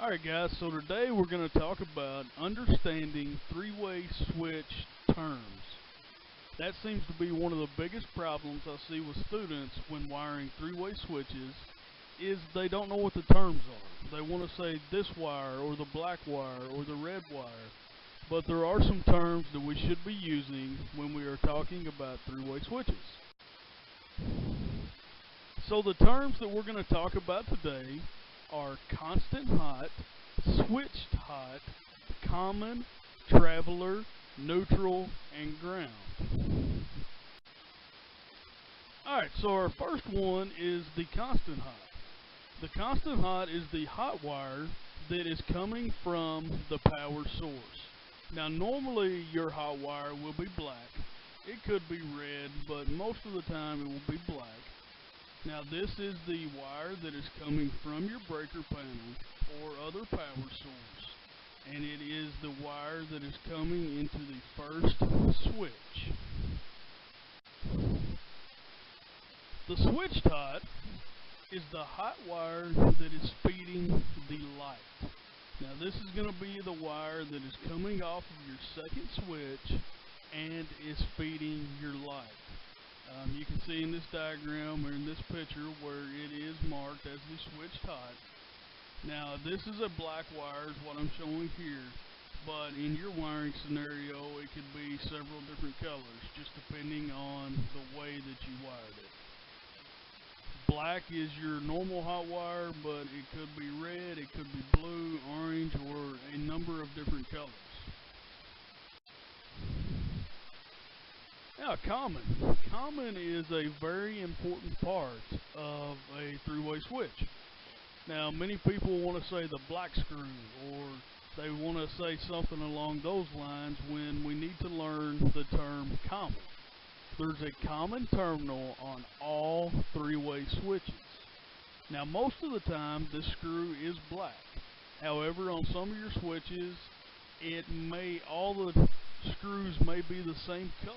Alright guys, so today we're going to talk about understanding three-way switch terms. That seems to be one of the biggest problems I see with students when wiring three-way switches is they don't know what the terms are. They want to say this wire or the black wire or the red wire, but there are some terms that we should be using when we are talking about three-way switches. So the terms that we're going to talk about today are constant hot, switched hot, common, traveler, neutral, and ground. Alright, so our first one is the constant hot. The constant hot is the hot wire that is coming from the power source. Now normally your hot wire will be black. It could be red, but most of the time it will be black. Now this is the wire that is coming from your breaker panel or other power source, and it is the wire that is coming into the first switch. The switched hot is the hot wire that is feeding the light. Now this is going to be the wire that is coming off of your second switch and is feeding your light. You can see in this diagram or in this picture where it is marked as the switched hot. Now this is a black wire is what I'm showing here, but in your wiring scenario it could be several different colors just depending on the way that you wired it. Black is your normal hot wire, but it could be red, it could be blue, orange, or a number of different colors. Now, common. Common is a very important part of a three-way switch. Now, many people want to say the black screw, or they want to say something along those lines when we need to learn the term common. There's a common terminal on all three-way switches. Now, most of the time, this screw is black. However, on some of your switches, all the screws may be the same color.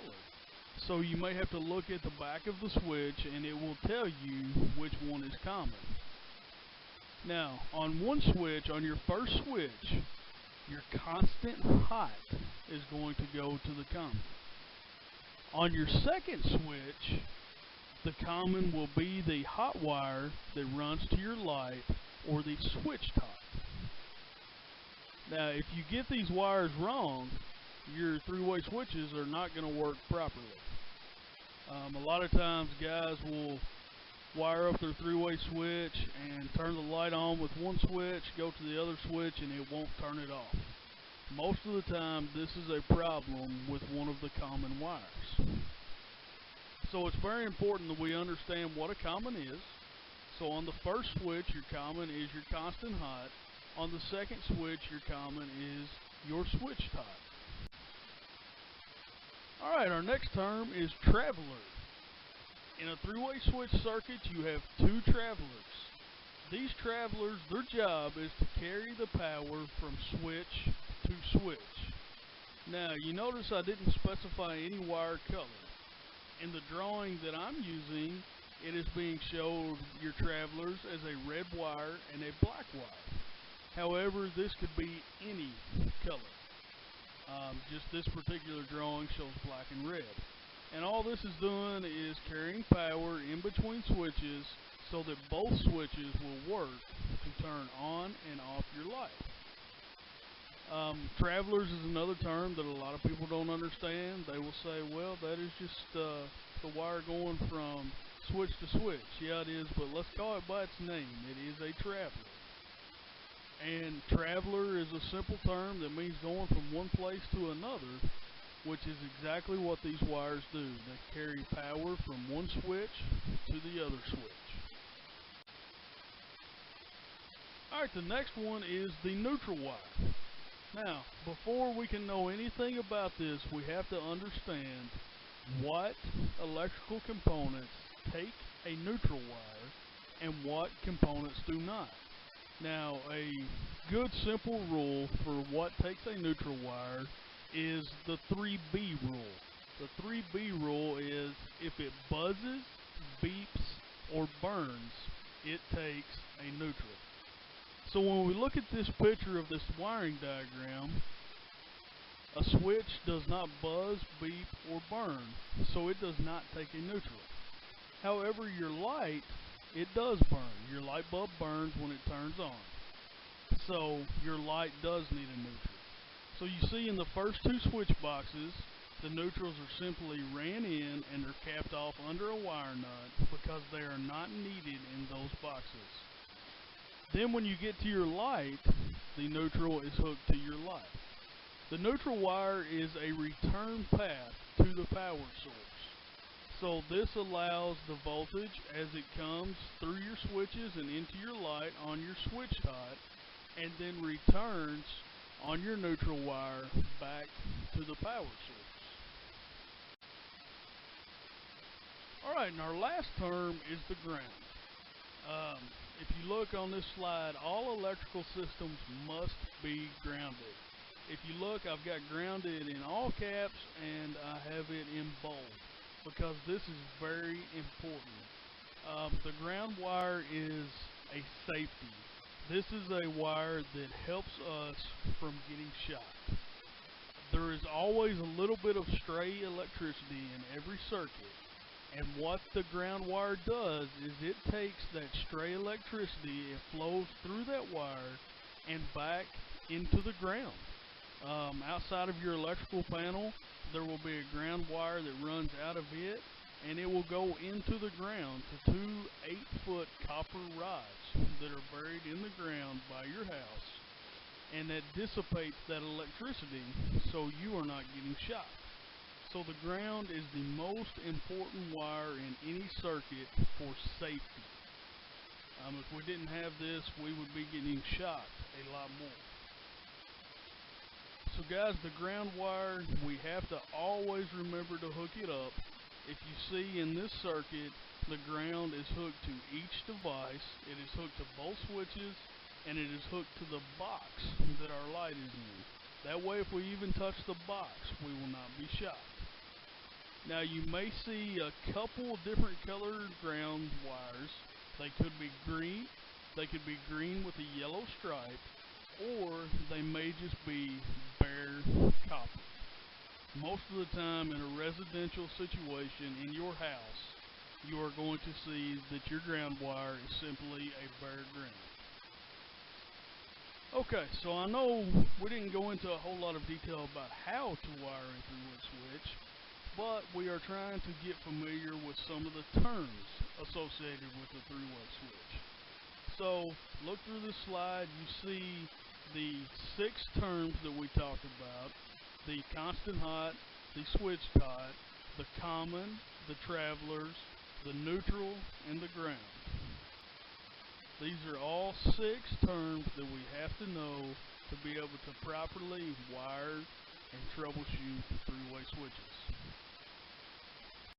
So you may have to look at the back of the switch and it will tell you which one is common. Now, on one switch, on your first switch, your constant hot is going to go to the common. On your second switch, the common will be the hot wire that runs to your light, or the switched hot. Now, if you get these wires wrong, your three-way switches are not going to work properly. A lot of times guys will wire up their three-way switch and turn the light on with one switch, go to the other switch, and it won't turn it off. Most of the time this is a problem with one of the common wires. So it's very important that we understand what a common is. So on the first switch, your common is your constant hot. On the second switch, your common is your switched hot. Alright, our next term is traveler. In a three-way switch circuit, you have two travelers. These travelers, their job is to carry the power from switch to switch. Now, you notice I didn't specify any wire color. In the drawing that I'm using, it is being shown your travelers as a red wire and a black wire. However, this could be any color. Just this particular drawing shows black and red. And all this is doing is carrying power in between switches so that both switches will work to turn on and off your light. Travelers is another term that a lot of people don't understand. They will say, well, that is just the wire going from switch to switch. Yeah, it is, but let's call it by its name. It is a traveler. And traveler is a simple term that means going from one place to another, which is exactly what these wires do. They carry power from one switch to the other switch. Alright, the next one is the neutral wire. Now, before we can know anything about this, we have to understand what electrical components take a neutral wire and what components do not. Now, a good simple rule for what takes a neutral wire is the 3B rule. The 3B rule is if it buzzes, beeps, or burns, it takes a neutral. So when we look at this picture of this wiring diagram, a switch does not buzz, beep, or burn, so it does not take a neutral. However, your light, it does burn. Your light bulb burns when it turns on. So your light does need a neutral. So you see in the first two switch boxes, the neutrals are simply ran in and are capped off under a wire nut because they are not needed in those boxes. Then when you get to your light, the neutral is hooked to your light. The neutral wire is a return path to the power source. So this allows the voltage as it comes through your switches and into your light on your switch dot, and then returns on your neutral wire back to the power source. Alright, and our last term is the ground. If you look on this slide, all electrical systems must be grounded. If you look, I've got grounded in all caps and I have it in bold because this is very important. The ground wire is a safety. This is a wire that helps us from getting shocked. There is always a little bit of stray electricity in every circuit, and what the ground wire does is it takes that stray electricity, it flows through that wire and back into the ground. Outside of your electrical panel, there will be a ground wire that runs out of it, and it will go into the ground to two 8-foot copper rods that are buried in the ground by your house, and that dissipates that electricity so you are not getting shocked. So the ground is the most important wire in any circuit for safety. If we didn't have this, we would be getting shocked a lot more. So guys, the ground wire, we have to always remember to hook it up. If you see in this circuit, the ground is hooked to each device. It is hooked to both switches, and it is hooked to the box that our light is in. That way, if we even touch the box, we will not be shocked. Now, you may see a couple different colored ground wires. They could be green. They could be green with a yellow stripe, or they may just be bare copper. Most of the time in a residential situation in your house, you are going to see that your ground wire is simply a bare ground. Okay, so I know we didn't go into a whole lot of detail about how to wire a three-way switch, but we are trying to get familiar with some of the terms associated with the three-way switch. So, look through this slide, you see the 6 terms that we talked about: the constant hot, the switch dot, the common, the travelers, the neutral, and the ground. These are all 6 terms that we have to know to be able to properly wire and troubleshoot three-way switches.